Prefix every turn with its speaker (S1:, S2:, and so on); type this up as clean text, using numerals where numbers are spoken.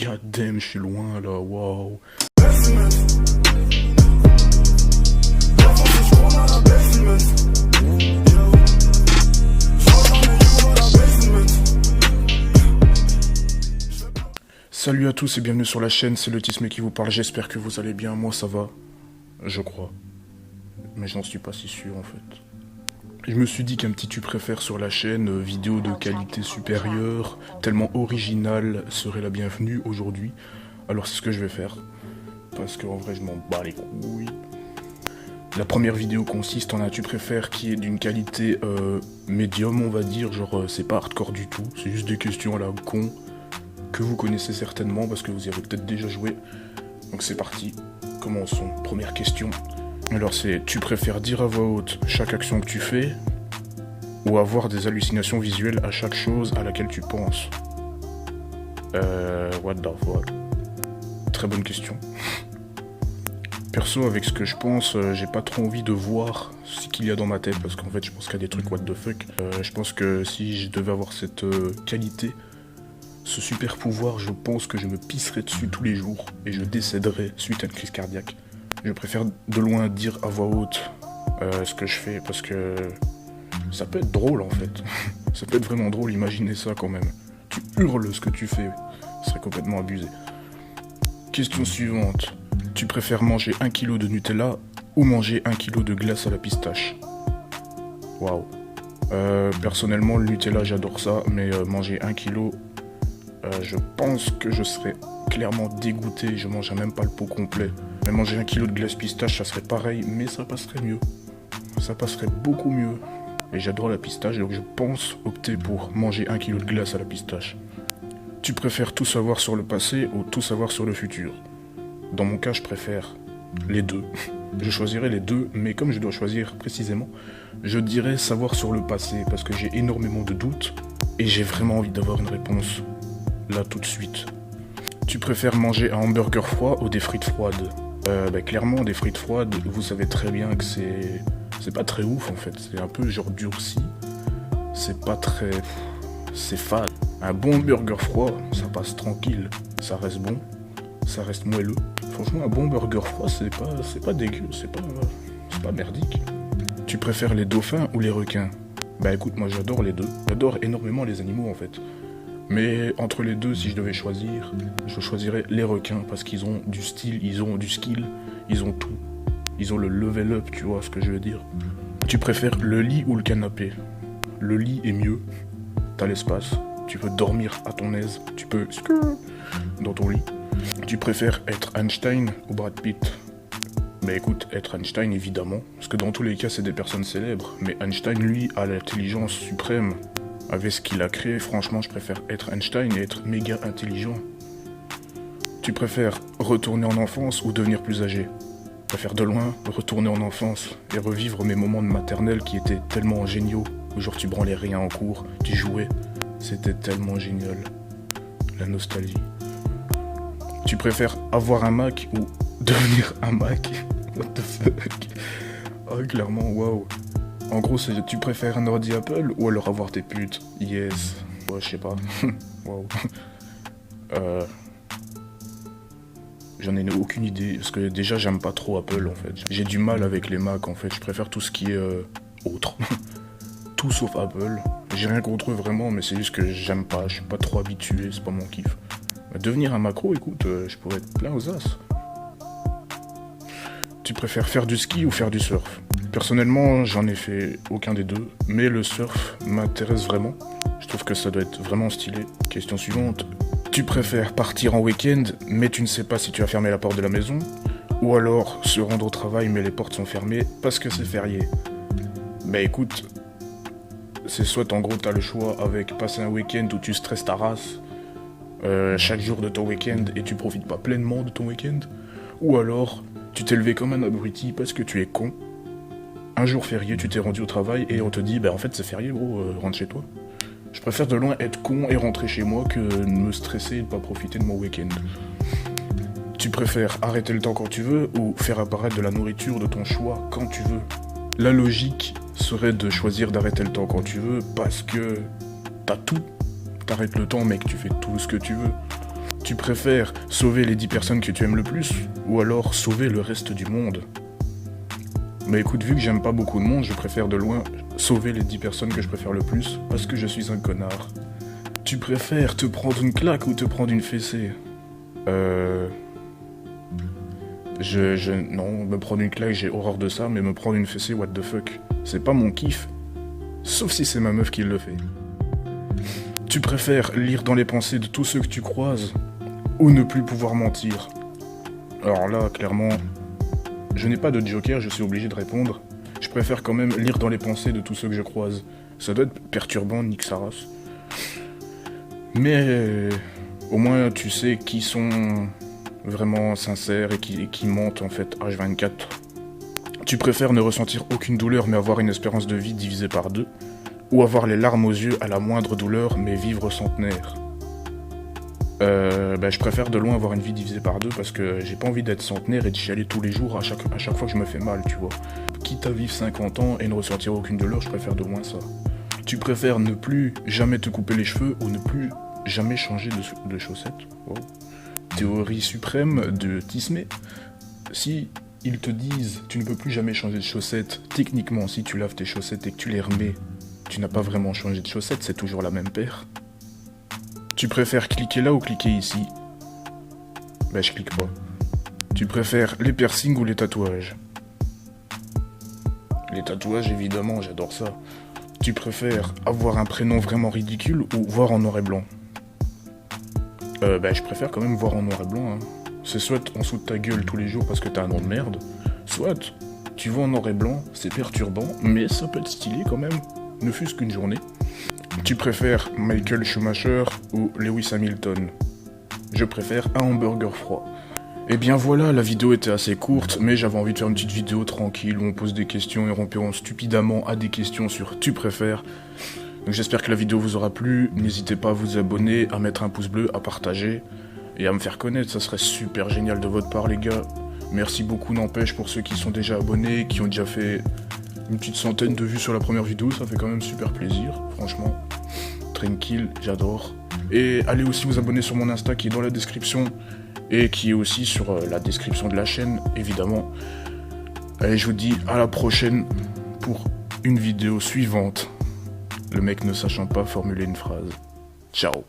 S1: God damn, je suis loin là, waouh. Salut à tous et bienvenue sur la chaîne, c'est le Tismé qui vous parle, j'espère que vous allez bien, moi ça va, je crois, mais j'en suis pas si sûr en fait. Je me suis dit qu'un petit tu préfères sur la chaîne, vidéo de qualité supérieure, tellement originale, serait la bienvenue aujourd'hui, alors c'est ce que je vais faire, parce qu'en vrai je m'en bats les couilles. La première vidéo consiste en un tu préfères qui est d'une qualité médium on va dire, genre c'est pas hardcore du tout, c'est juste des questions à la con, que vous connaissez certainement parce que vous y avez peut-être déjà joué. Donc c'est parti, commençons. Première question. Alors c'est, tu préfères dire à voix haute chaque action que tu fais ou avoir des hallucinations visuelles à chaque chose à laquelle tu penses? What the fuck? Très bonne question. Perso, avec ce que je pense, j'ai pas trop envie de voir ce qu'il y a dans ma tête parce qu'en fait je pense qu'il y a des trucs what the fuck. Je pense que si je devais avoir cette qualité, ce super pouvoir, je pense que je me pisserais dessus tous les jours et je décéderais suite à une crise cardiaque. Je préfère de loin dire à voix haute ce que je fais parce que ça peut être drôle en fait. Ça peut être vraiment drôle, imaginez ça quand même. Tu hurles ce que tu fais, ce serait complètement abusé. Question suivante. Tu préfères manger 1 kg de Nutella ou manger 1 kg de glace à la pistache? Waouh. Personnellement, le Nutella j'adore ça, mais manger 1 kg... je pense que je serais clairement dégoûté, je mangerais même pas le pot complet. Mais manger 1 kg de glace pistache, ça serait pareil, mais ça passerait mieux. Ça passerait beaucoup mieux. Et j'adore la pistache, donc je pense opter pour manger 1 kg de glace à la pistache. Tu préfères tout savoir sur le passé ou tout savoir sur le futur? Dans mon cas, je préfère les deux. Je choisirais les deux, mais comme je dois choisir précisément, je dirais savoir sur le passé, parce que j'ai énormément de doutes, et j'ai vraiment envie d'avoir une réponse. Là tout de suite. Tu préfères manger un hamburger froid ou des frites froides? Clairement des frites froides, vous savez très bien que c'est pas très ouf en fait, c'est un peu genre durci, c'est pas très... c'est fade. Un bon hamburger froid, ça passe tranquille, ça reste bon, ça reste moelleux. Franchement un bon burger froid c'est pas dégueu, c'est pas merdique. Tu préfères les dauphins ou les requins? Bah écoute, moi j'adore les deux, j'adore énormément les animaux en fait. Mais entre les deux, si je devais choisir, je choisirais les requins parce qu'ils ont du style, ils ont du skill, ils ont tout. Ils ont le level up, tu vois ce que je veux dire. Tu préfères le lit ou le canapé? Le lit est mieux, t'as l'espace, tu peux dormir à ton aise, tu peux dans ton lit. Tu préfères être Einstein ou Brad Pitt? Bah écoute, être Einstein évidemment, parce que dans tous les cas c'est des personnes célèbres, mais Einstein lui a l'intelligence suprême. Avec ce qu'il a créé, franchement, je préfère être Einstein et être méga intelligent. Tu préfères retourner en enfance ou devenir plus âgé? Je préfère de loin retourner en enfance et revivre mes moments de maternelle qui étaient tellement géniaux. Où genre tu branlais rien en cours, tu jouais. C'était tellement génial. La nostalgie. Tu préfères avoir un Mac ou devenir un Mac? What the fuck? Ah, clairement, waouh. En gros, c'est tu préfères un ordi Apple ou alors avoir tes putes? Yes. Ouais, je sais pas. Waouh. J'en ai aucune idée. Parce que déjà, j'aime pas trop Apple en fait. J'ai du mal avec les Mac en fait. Je préfère tout ce qui est autre. Tout sauf Apple. J'ai rien contre eux vraiment, mais c'est juste que j'aime pas. Je suis pas trop habitué, c'est pas mon kiff. Devenir un macro, écoute, je pourrais être plein aux as. Tu préfères faire du ski ou faire du surf? Personnellement, j'en ai fait aucun des deux, mais le surf m'intéresse vraiment. Je trouve que ça doit être vraiment stylé. Question suivante. Tu préfères partir en week-end, mais tu ne sais pas si tu vas fermer la porte de la maison? Ou alors se rendre au travail, mais les portes sont fermées parce que c'est férié? Bah écoute, c'est soit en gros t'as le choix avec passer un week-end où tu stresses ta race chaque jour de ton week-end et tu profites pas pleinement de ton week-end, ou alors tu t'es levé comme un abruti parce que tu es con. Un jour férié, tu t'es rendu au travail et on te dit bah en fait c'est férié gros, rentre chez toi. Je préfère de loin être con et rentrer chez moi que me stresser et ne pas profiter de mon week-end. Tu préfères arrêter le temps quand tu veux ou faire apparaître de la nourriture de ton choix quand tu veux? La logique serait de choisir d'arrêter le temps quand tu veux parce que t'as tout. T'arrêtes le temps mec, tu fais tout ce que tu veux. Tu préfères sauver les 10 personnes que tu aimes le plus, ou alors sauver le reste du monde? Mais écoute, vu que j'aime pas beaucoup de monde, je préfère de loin sauver les 10 personnes que je préfère le plus, parce que je suis un connard. Tu préfères te prendre une claque ou te prendre une fessée? Non, me prendre une claque, j'ai horreur de ça, mais me prendre une fessée, what the fuck? C'est pas mon kiff. Sauf si c'est ma meuf qui le fait. Tu préfères lire dans les pensées de tous ceux que tu croises, ou ne plus pouvoir mentir? Alors là, clairement, je n'ai pas de joker, je suis obligé de répondre. Je préfère quand même lire dans les pensées de tous ceux que je croise. Ça doit être perturbant, nique sa race. Mais au moins tu sais qui sont vraiment sincères et qui mentent en fait H24. Tu préfères ne ressentir aucune douleur mais avoir une espérance de vie divisée par 2, ou avoir les larmes aux yeux à la moindre douleur mais vivre centenaire? Je préfère de loin avoir une vie divisée par 2 parce que j'ai pas envie d'être centenaire et de chialer tous les jours à chaque fois que je me fais mal, tu vois. Quitte à vivre 50 ans et ne ressentir aucune douleur, je préfère de loin ça. Tu préfères ne plus jamais te couper les cheveux ou ne plus jamais changer de chaussettes? Wow. Théorie suprême de Tismé. Si ils te disent tu ne peux plus jamais changer de chaussettes, techniquement si tu laves tes chaussettes et que tu les remets, tu n'as pas vraiment changé de chaussettes, c'est toujours la même paire. Tu préfères cliquer là ou cliquer ici? Je clique pas. Tu préfères les piercings ou les tatouages? Les tatouages, évidemment, j'adore ça. Tu préfères avoir un prénom vraiment ridicule ou voir en noir et blanc? Je préfère quand même voir en noir et blanc. Hein. C'est soit en dessous de ta gueule tous les jours parce que t'as un nom de merde, soit tu vois en noir et blanc, c'est perturbant, mais ça peut être stylé quand même, ne fût-ce qu'une journée. Tu préfères Michael Schumacher ou Lewis Hamilton? Je préfère un hamburger froid. Et bien voilà, la vidéo était assez courte, mais j'avais envie de faire une petite vidéo tranquille où on pose des questions et on répond stupidement à des questions sur tu préfères. Donc j'espère que la vidéo vous aura plu, n'hésitez pas à vous abonner, à mettre un pouce bleu, à partager et à me faire connaître, ça serait super génial de votre part les gars. Merci beaucoup n'empêche pour ceux qui sont déjà abonnés, qui ont déjà fait une petite centaine de vues sur la première vidéo, ça fait quand même super plaisir, franchement. Tranquille, j'adore. Et allez aussi vous abonner sur mon Insta qui est dans la description et qui est aussi sur la description de la chaîne, évidemment. Allez, je vous dis à la prochaine pour une vidéo suivante. Le mec ne sachant pas formuler une phrase. Ciao.